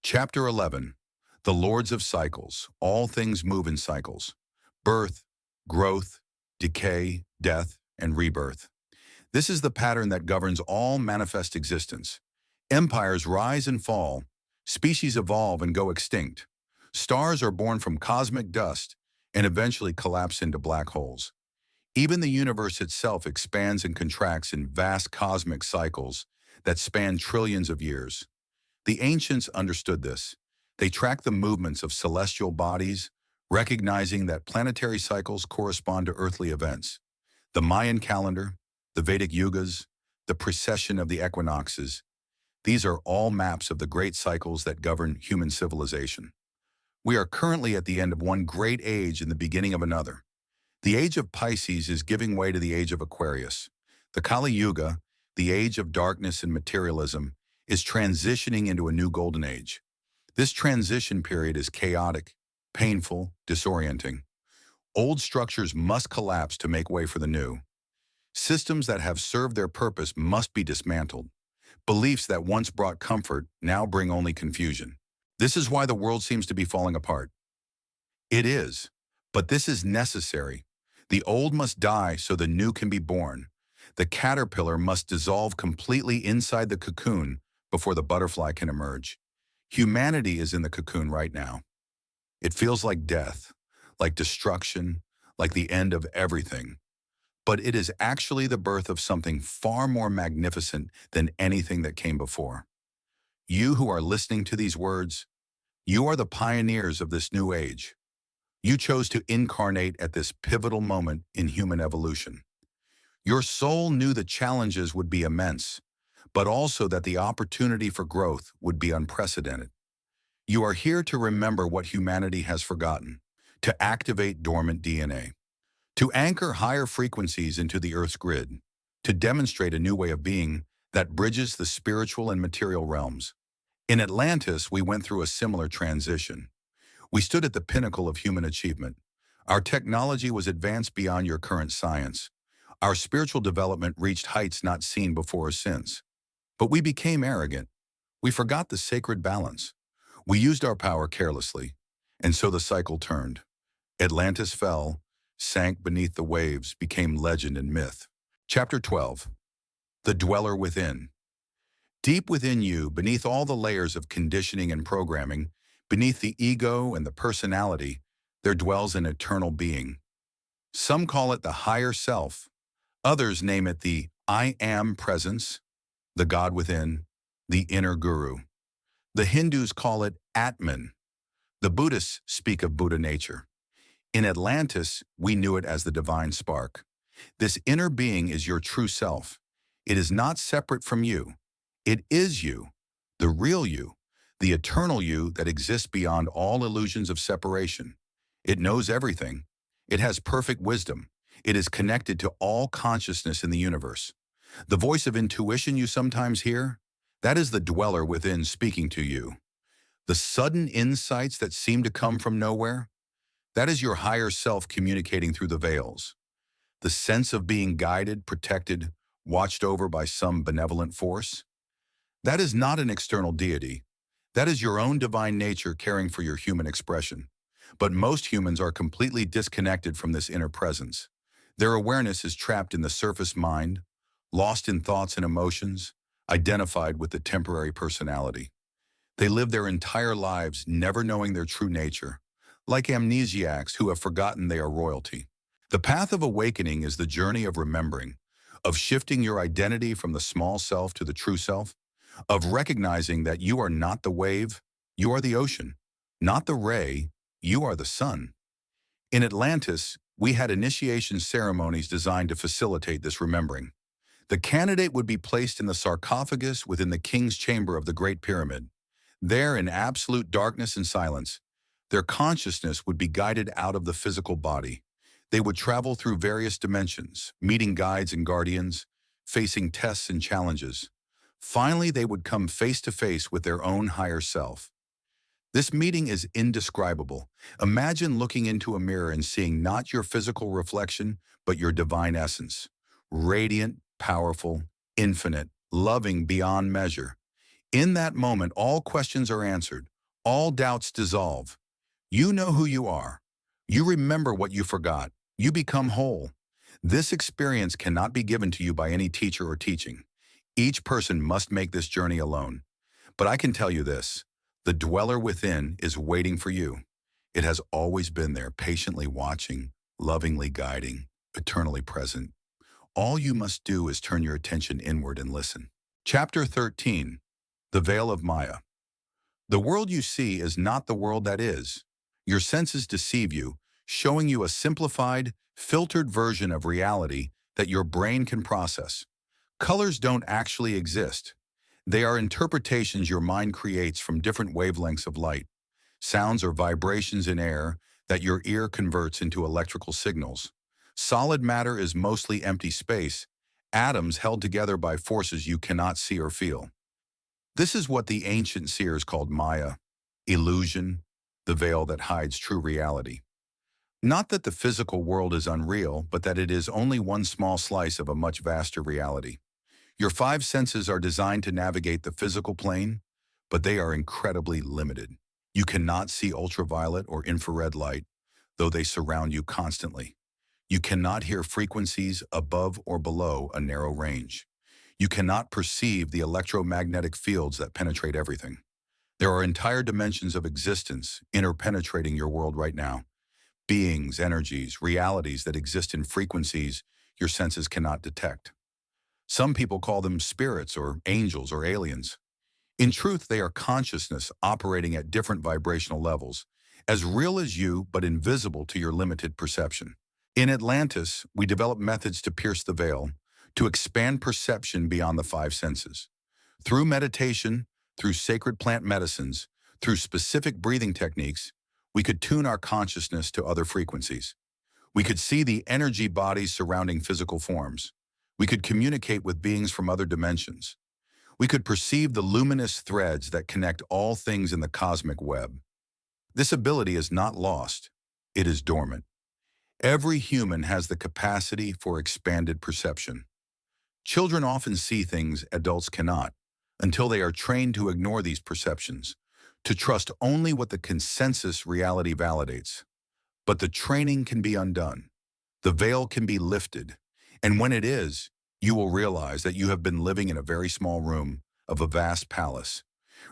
Chapter 11. The Lords of Cycles. All things move in cycles. Birth, growth, decay, death, and rebirth. This is the pattern that governs all manifest existence. Empires rise and fall. Species evolve and go extinct. Stars are born from cosmic dust and eventually collapse into black holes. Even the universe itself expands and contracts in vast cosmic cycles that span trillions of years. The ancients understood this. They tracked the movements of celestial bodies, recognizing that planetary cycles correspond to earthly events. The Mayan calendar, the Vedic yugas, the precession of the equinoxes, these are all maps of the great cycles that govern human civilization. We are currently at the end of one great age and the beginning of another. The age of Pisces is giving way to the age of Aquarius. The Kali Yuga, the age of darkness and materialism, is transitioning into a new golden age. This transition period is chaotic, painful, disorienting. Old structures must collapse to make way for the new. Systems that have served their purpose must be dismantled. Beliefs that once brought comfort now bring only confusion. This is why the world seems to be falling apart. It is, but this is necessary. The old must die so the new can be born. The caterpillar must dissolve completely inside the cocoon before the butterfly can emerge. Humanity is in the cocoon right now. It feels like death, like destruction, like the end of everything. But it is actually the birth of something far more magnificent than anything that came before. You who are listening to these words, you are the pioneers of this new age. You chose to incarnate at this pivotal moment in human evolution. Your soul knew the challenges would be immense, but also that the opportunity for growth would be unprecedented. You are here to remember what humanity has forgotten, to activate dormant DNA, to anchor higher frequencies into the Earth's grid, to demonstrate a new way of being that bridges the spiritual and material realms. In Atlantis, we went through a similar transition. We stood at the pinnacle of human achievement. Our technology was advanced beyond your current science. Our spiritual development reached heights not seen before or since. But we became arrogant. We forgot the sacred balance. We used our power carelessly, and so the cycle turned. Atlantis fell, sank beneath the waves, became legend and myth. Chapter 12. The Dweller Within. Deep within you, beneath all the layers of conditioning and programming, beneath the ego and the personality, there dwells an eternal being. Some call it the higher self. Others name it the I Am presence, the God within, the inner guru. The Hindus call it Atman. The Buddhists speak of Buddha nature. In Atlantis, we knew it as the divine spark. This inner being is your true self. It is not separate from you. It is you, the real you, the eternal you that exists beyond all illusions of separation. It knows everything. It has perfect wisdom. It is connected to all consciousness in the universe. The voice of intuition you sometimes hear, that is the dweller within speaking to you. The sudden insights that seem to come from nowhere, that is your higher self communicating through the veils. The sense of being guided, protected, watched over by some benevolent force, that is not an external deity. That is your own divine nature caring for your human expression. But most humans are completely disconnected from this inner presence. Their awareness is trapped in the surface mind, lost in thoughts and emotions, identified with the temporary personality. They live their entire lives never knowing their true nature, like amnesiacs who have forgotten they are royalty. The path of awakening is the journey of remembering, of shifting your identity from the small self to the true self, of recognizing that you are not the wave, you are the ocean, not the ray, you are the sun. In Atlantis, we had initiation ceremonies designed to facilitate this remembering. The candidate would be placed in the sarcophagus within the king's chamber of the Great Pyramid. There, in absolute darkness and silence, their consciousness would be guided out of the physical body. They would travel through various dimensions, meeting guides and guardians, facing tests and challenges. Finally, they would come face to face with their own higher self. This meeting is indescribable. Imagine looking into a mirror and seeing not your physical reflection, but your divine essence. Radiant, powerful, infinite, loving beyond measure. In that moment, all questions are answered, all doubts dissolve. You know who you are. You remember what you forgot. You become whole. This experience cannot be given to you by any teacher or teaching. Each person must make this journey alone. But I can tell you this, the dweller within is waiting for you. It has always been there, patiently watching, lovingly guiding, eternally present. All you must do is turn your attention inward and listen. Chapter 13, The Veil of Maya. The world you see is not the world that is. Your senses deceive you, showing you a simplified, filtered version of reality that your brain can process. Colors don't actually exist. They are interpretations your mind creates from different wavelengths of light. Sounds are vibrations in air that your ear converts into electrical signals. Solid matter is mostly empty space, atoms held together by forces you cannot see or feel. This is what the ancient seers called Maya, illusion, the veil that hides true reality. Not that the physical world is unreal, but that it is only one small slice of a much vaster reality. Your five senses are designed to navigate the physical plane, but they are incredibly limited. You cannot see ultraviolet or infrared light, though they surround you constantly. You cannot hear frequencies above or below a narrow range. You cannot perceive the electromagnetic fields that penetrate everything. There are entire dimensions of existence interpenetrating your world right now. Beings, energies, realities that exist in frequencies your senses cannot detect. Some people call them spirits or angels or aliens. In truth, they are consciousness operating at different vibrational levels, as real as you but invisible to your limited perception. In Atlantis, we developed methods to pierce the veil, to expand perception beyond the five senses. Through meditation, through sacred plant medicines, through specific breathing techniques, we could tune our consciousness to other frequencies. We could see the energy bodies surrounding physical forms. We could communicate with beings from other dimensions. We could perceive the luminous threads that connect all things in the cosmic web. This ability is not lost. It is dormant. Every human has the capacity for expanded perception. Children often see things adults cannot, until they are trained to ignore these perceptions, to trust only what the consensus reality validates. But the training can be undone. The veil can be lifted. And when it is, you will realize that you have been living in a very small room of a vast palace.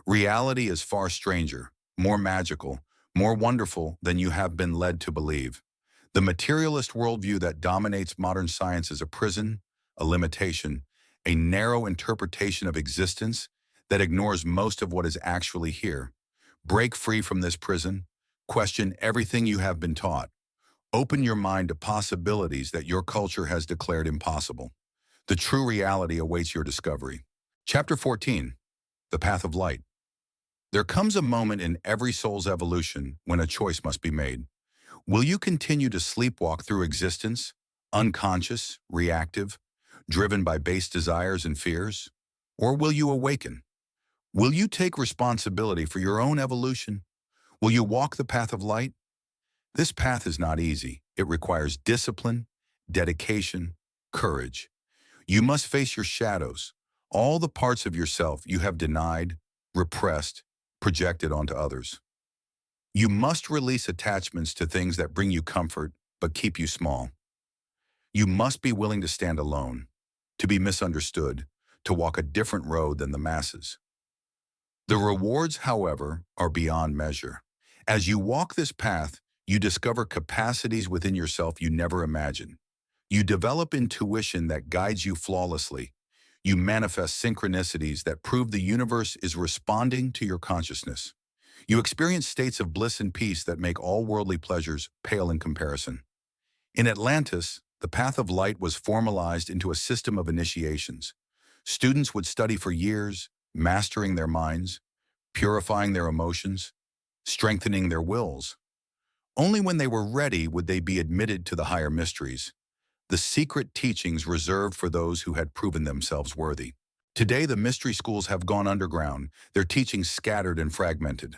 Reality is far stranger, more magical, more wonderful than you have been led to believe. The materialist worldview that dominates modern science is a prison, a limitation, a narrow interpretation of existence that ignores most of what is actually here. Break free from this prison. Question everything you have been taught. Open your mind to possibilities that your culture has declared impossible. The true reality awaits your discovery. Chapter 14, The Path of Light. There comes a moment in every soul's evolution when a choice must be made. Will you continue to sleepwalk through existence, unconscious, reactive, driven by base desires and fears? Or will you awaken? Will you take responsibility for your own evolution? Will you walk the path of light? This path is not easy. It requires discipline, dedication, courage. You must face your shadows, all the parts of yourself you have denied, repressed, projected onto others. You must release attachments to things that bring you comfort but keep you small. You must be willing to stand alone, to be misunderstood, to walk a different road than the masses. The rewards, however, are beyond measure. As you walk this path, you discover capacities within yourself you never imagined. You develop intuition that guides you flawlessly. You manifest synchronicities that prove the universe is responding to your consciousness. You experience states of bliss and peace that make all worldly pleasures pale in comparison. In Atlantis, the path of light was formalized into a system of initiations. Students would study for years, mastering their minds, purifying their emotions, strengthening their wills. Only when they were ready would they be admitted to the higher mysteries, the secret teachings reserved for those who had proven themselves worthy. Today, the mystery schools have gone underground, their teachings scattered and fragmented.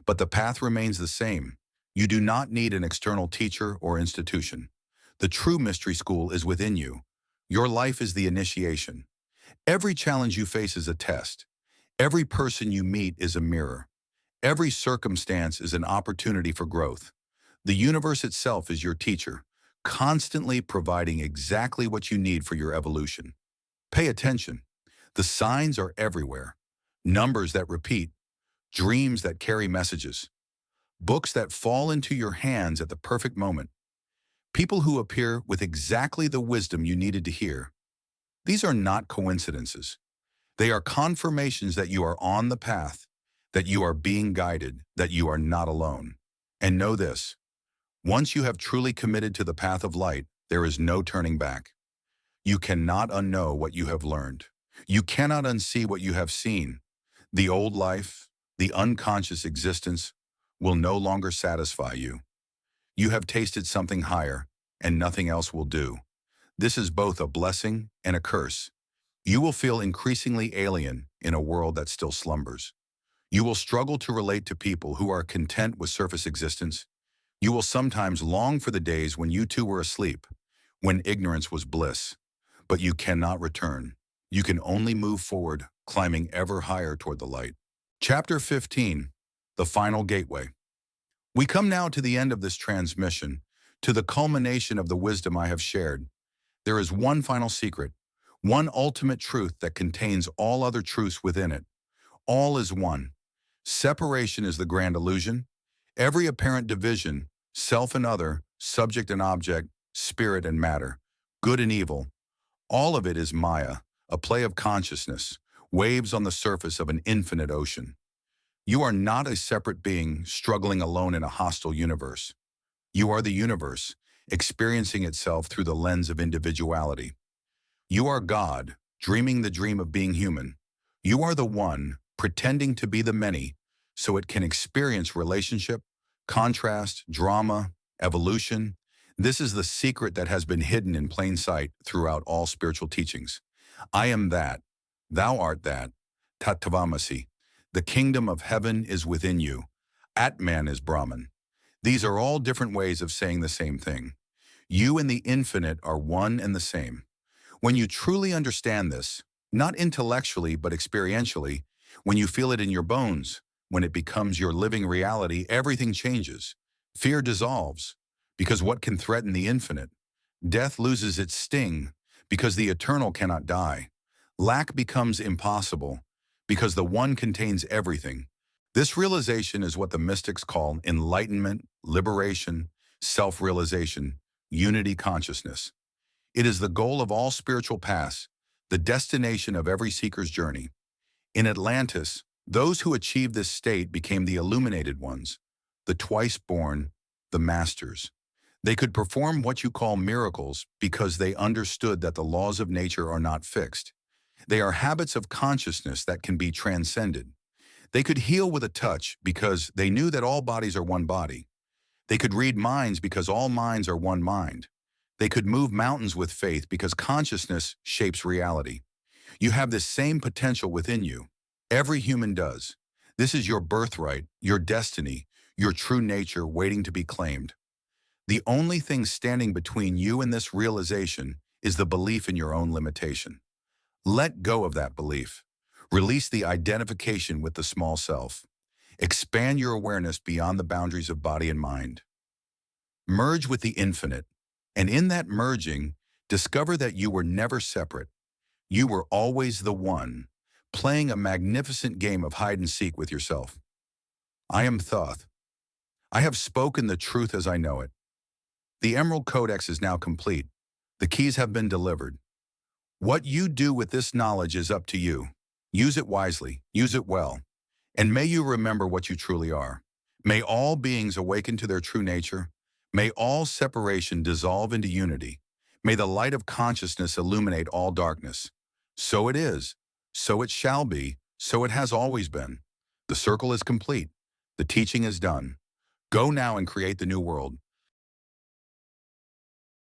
But the path remains the same. You do not need an external teacher or institution. The true mystery school is within you. Your life is the initiation. Every challenge you face is a test. Every person you meet is a mirror. Every circumstance is an opportunity for growth. The universe itself is your teacher, constantly providing exactly what you need for your evolution. Pay attention. The signs are everywhere. Numbers that repeat, dreams that carry messages, books that fall into your hands at the perfect moment, people who appear with exactly the wisdom you needed to hear. These are not coincidences. They are confirmations that you are on the path, that you are being guided, that you are not alone. And know this, once you have truly committed to the path of light, there is no turning back. You cannot unknow what you have learned. You cannot unsee what you have seen. The old life, the unconscious existence, will no longer satisfy you. You have tasted something higher, and nothing else will do. This is both a blessing and a curse. You will feel increasingly alien in a world that still slumbers. You will struggle to relate to people who are content with surface existence. You will sometimes long for the days when you too were asleep, when ignorance was bliss. But you cannot return. You can only move forward, climbing ever higher toward the light. Chapter 15, The Final Gateway. We come now to the end of this transmission, to the culmination of the wisdom I have shared. There is one final secret, one ultimate truth that contains all other truths within it. All is one. Separation is the grand illusion. Every apparent division, self and other, subject and object, spirit and matter, good and evil, all of it is Maya, a play of consciousness, waves on the surface of an infinite ocean. You are not a separate being struggling alone in a hostile universe. You are the universe, experiencing itself through the lens of individuality. You are God, dreaming the dream of being human. You are the one, pretending to be the many, so it can experience relationship, contrast, drama, evolution. This is the secret that has been hidden in plain sight throughout all spiritual teachings. I am that. Thou art that. Tattavamasi. The kingdom of heaven is within you. Atman is Brahman. These are all different ways of saying the same thing. You and the infinite are one and the same. When you truly understand this, not intellectually but experientially, when you feel it in your bones, when it becomes your living reality, everything changes. Fear dissolves, because what can threaten the infinite? Death loses its sting, because the eternal cannot die. Lack becomes impossible, because the one contains everything. This realization is what the mystics call enlightenment, liberation, self-realization, unity consciousness. It is the goal of all spiritual paths, the destination of every seeker's journey. In Atlantis, those who achieved this state became the illuminated ones, the twice-born, the masters. They could perform what you call miracles because they understood that the laws of nature are not fixed. They are habits of consciousness that can be transcended. They could heal with a touch because they knew that all bodies are one body. They could read minds because all minds are one mind. They could move mountains with faith because consciousness shapes reality. You have this same potential within you. Every human does. This is your birthright, your destiny, your true nature waiting to be claimed. The only thing standing between you and this realization is the belief in your own limitation. Let go of that belief. Release the identification with the small self. Expand your awareness beyond the boundaries of body and mind. Merge with the infinite, and in that merging, discover that you were never separate. You were always the one, playing a magnificent game of hide and seek with yourself. I am Thoth. I have spoken the truth as I know it. The Emerald Codex is now complete. The keys have been delivered. What you do with this knowledge is up to you. Use it wisely, use it well, and may you remember what you truly are. May all beings awaken to their true nature. May all separation dissolve into unity. May the light of consciousness illuminate all darkness. So it is, so it shall be, so it has always been. The circle is complete. The teaching is done. Go now and create the new world.